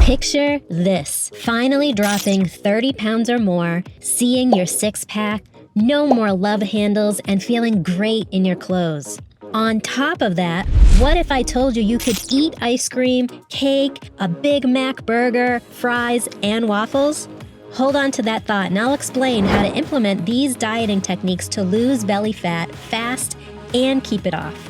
Picture this, finally dropping 30 pounds or more, seeing your six-pack, no more love handles, and feeling great in your clothes. On top of that, what if I told you could eat ice cream, cake, a Big Mac burger, fries, and waffles? Hold on to that thought and I'll explain how to implement these dieting techniques to lose belly fat fast and keep it off.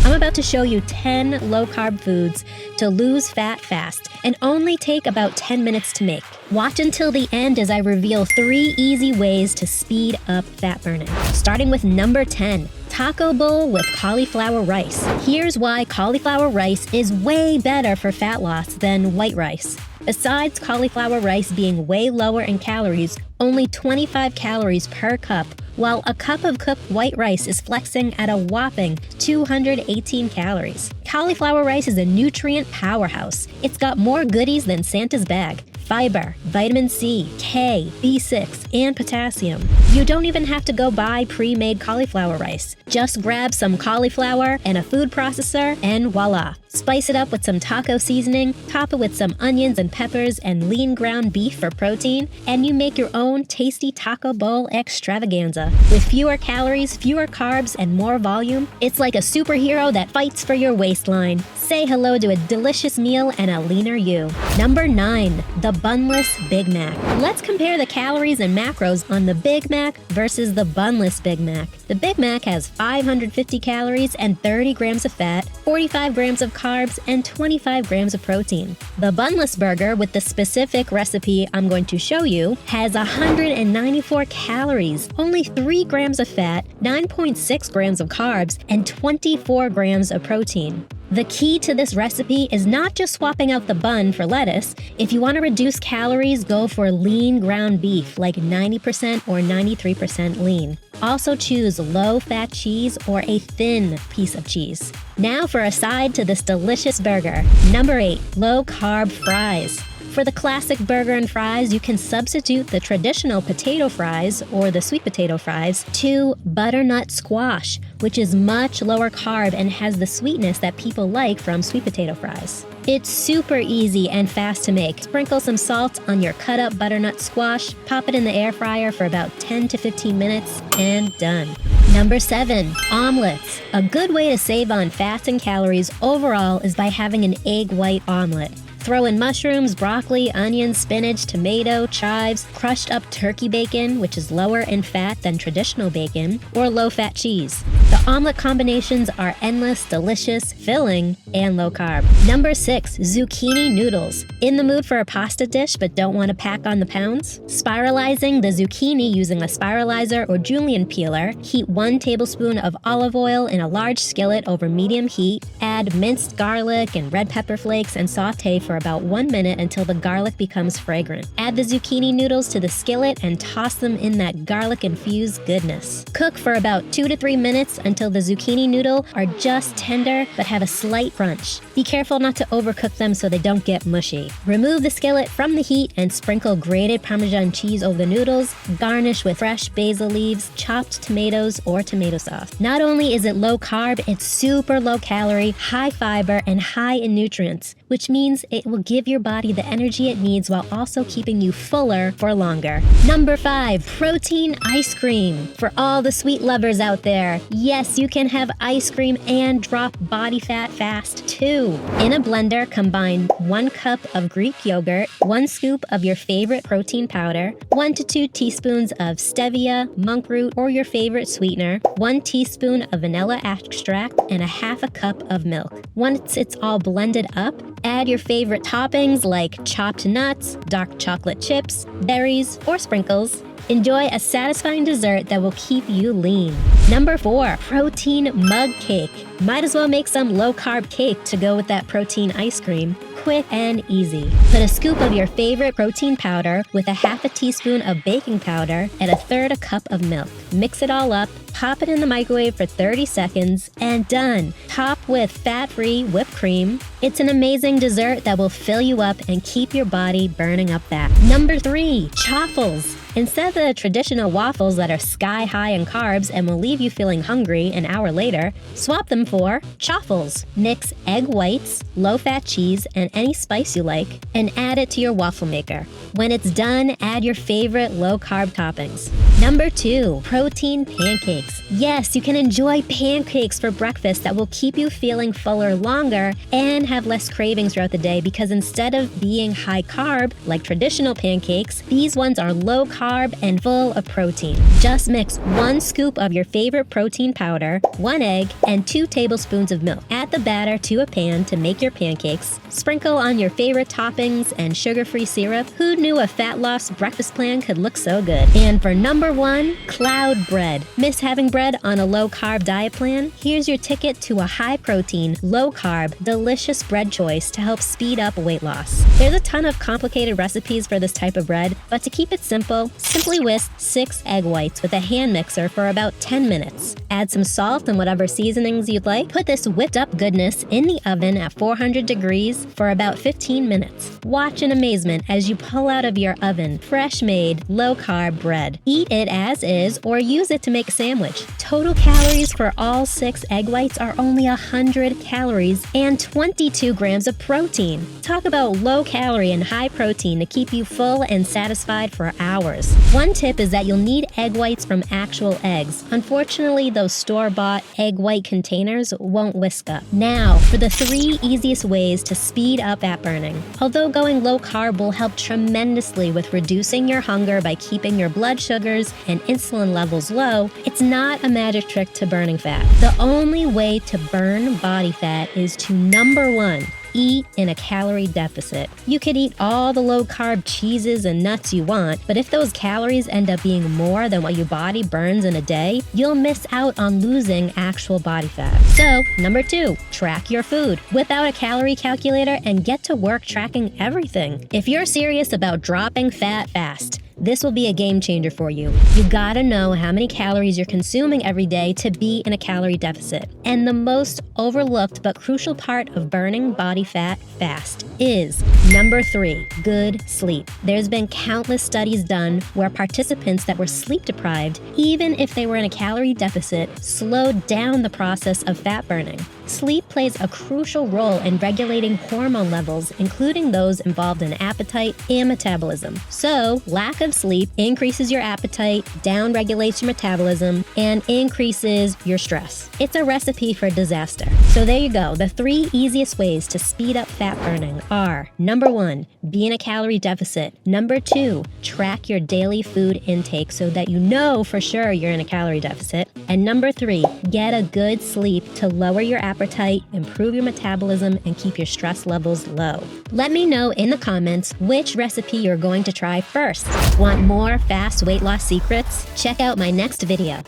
I'm about to show you 10 low-carb foods to lose fat fast and only take about 10 minutes to make. Watch until the end as I reveal 3 easy ways to speed up fat burning. Starting with number 10, taco bowl with cauliflower rice. Here's why cauliflower rice is way better for fat loss than white rice. Besides cauliflower rice being way lower in calories, only 25 calories per cup, while a cup of cooked white rice is flexing at a whopping 218 calories. Cauliflower rice is a nutrient powerhouse. It's got more goodies than Santa's bag. Fiber, vitamin C, K, B6, and potassium. You don't even have to go buy pre-made cauliflower rice. Just grab some cauliflower and a food processor and voila. Spice it up with some taco seasoning, top it with some onions and peppers and lean ground beef for protein, and you make your own tasty taco bowl extravaganza. With fewer calories, fewer carbs, and more volume, it's like a superhero that fights for your waistline. Say hello to a delicious meal and a leaner you. Number 9, the bunless Big Mac. Let's compare the calories and macros on the Big Mac versus the bunless Big Mac. The Big Mac has 550 calories and 30 grams of fat, 45 grams of carbs, and 25 grams of protein. The bunless burger with the specific recipe I'm going to show you has 194 calories, only 3 grams of fat, 9.6 grams of carbs, and 24 grams of protein. The key to this recipe is not just swapping out the bun for lettuce. If you want to reduce calories, go for lean ground beef, like 90% or 93% lean. Also choose low-fat cheese or a thin piece of cheese. Now for a side to this delicious burger. Number 8, low-carb fries. For the classic burger and fries, you can substitute the traditional potato fries or the sweet potato fries to butternut squash, which is much lower carb and has the sweetness that people like from sweet potato fries. It's super easy and fast to make. Sprinkle some salt on your cut up butternut squash, pop it in the air fryer for about 10 to 15 minutes, and done. Number 7, omelets. A good way to save on fats and calories overall is by having an egg white omelet. Throw in mushrooms, broccoli, onions, spinach, tomato, chives, crushed up turkey bacon, which is lower in fat than traditional bacon, or low-fat cheese. The omelet combinations are endless, delicious, filling, and low carb. Number 6, zucchini noodles. In the mood for a pasta dish but don't want to pack on the pounds? Spiralizing the zucchini using a spiralizer or julienne peeler, heat 1 tablespoon of olive oil in a large skillet over medium heat, add minced garlic and red pepper flakes and saute for about 1 minute until the garlic becomes fragrant. Add the zucchini noodles to the skillet and toss them in that garlic-infused goodness. Cook for about 2 to 3 minutes until the zucchini noodle are just tender but have a slight crunch. Be careful not to overcook them so they don't get mushy. Remove the skillet from the heat and sprinkle grated Parmesan cheese over the noodles. Garnish with fresh basil leaves, chopped tomatoes, or tomato sauce. Not only is it low carb, it's super low calorie, high fiber, and high in nutrients, which means it will give your body the energy it needs while also keeping you fuller for longer. Number 5, protein ice cream. For all the sweet lovers out there, yes, you can have ice cream and drop body fat fast too. In a blender, combine 1 cup of Greek yogurt, 1 scoop of your favorite protein powder, 1 to 2 teaspoons of stevia, monk root, or your favorite sweetener, 1 teaspoon of vanilla extract, and a half a cup of milk. Once it's all blended up, add your favorite toppings like chopped nuts, dark chocolate chips, berries, or sprinkles. Enjoy a satisfying dessert that will keep you lean. Number 4, protein mug cake. Might as well make some low-carb cake to go with that protein ice cream. Quick and easy. Put a scoop of your favorite protein powder with a half a teaspoon of baking powder and a third a cup of milk. Mix it all up, pop it in the microwave for 30 seconds, and done. Top with fat-free whipped cream. It's an amazing dessert that will fill you up and keep your body burning up fat. Number 3, Truffles. Instead of the traditional waffles that are sky high in carbs and will leave you feeling hungry an hour later, swap them for Truffles. Mix egg whites, low-fat cheese, and any spice you like, and add it to your waffle maker. When it's done, add your favorite low-carb toppings. Number 2, protein pancakes. Yes, you can enjoy pancakes for breakfast that will keep you feeling fuller longer and have less cravings throughout the day because instead of being high carb like traditional pancakes, these ones are low carb and full of protein. Just mix 1 scoop of your favorite protein powder, 1 egg, and 2 tablespoons of milk. Add the batter to a pan to make your pancakes. Sprinkle on your favorite toppings and sugar-free syrup. Who knew a fat loss breakfast plan could look so good? And for number 1, cloud bread. Miss having bread on a low-carb diet plan? Here's your ticket to a high-protein, low-carb, delicious bread choice to help speed up weight loss. There's a ton of complicated recipes for this type of bread, but to keep it simple, simply whisk 6 egg whites with a hand mixer for about 10 minutes. Add some salt and whatever seasonings you'd like. Put this whipped up goodness in the oven at 400 degrees for about 15 minutes. Watch in amazement as you pull out of your oven fresh-made, low-carb bread. Eat it as is or use it to make a sandwich. Total calories for all 6 egg whites are only 100 calories and 22 grams of protein. Talk about low calorie and high protein to keep you full and satisfied for hours. One tip is that you'll need egg whites from actual eggs. Unfortunately, those store-bought egg white containers won't whisk up. Now, for the 3 easiest ways to speed up fat burning. Although going low carb will help tremendously with reducing your hunger by keeping your blood sugars and insulin levels low, it's not a magic trick to burning fat. The only way to burn body fat is to, number 1, eat in a calorie deficit. You could eat all the low-carb cheeses and nuts you want, but if those calories end up being more than what your body burns in a day, you'll miss out on losing actual body fat. So, number 2, track your food. Whip out a calorie calculator and get to work tracking everything. If you're serious about dropping fat fast, this will be a game changer for you. You gotta know how many calories you're consuming every day to be in a calorie deficit. And the most overlooked but crucial part of burning body fat fast is number 3, good sleep. There's been countless studies done where participants that were sleep deprived, even if they were in a calorie deficit, slowed down the process of fat burning. Sleep plays a crucial role in regulating hormone levels, including those involved in appetite and metabolism. So, lack of sleep increases your appetite, down-regulates your metabolism, and increases your stress. It's a recipe for disaster. So there you go. The 3 easiest ways to speed up fat burning are: number 1, be in a calorie deficit. Number 2, track your daily food intake so that you know for sure you're in a calorie deficit. And number 3, get a good sleep to lower your appetite, improve your metabolism, and keep your stress levels low. Let me know in the comments which recipe you're going to try first. Want more fast weight loss secrets? Check out my next video.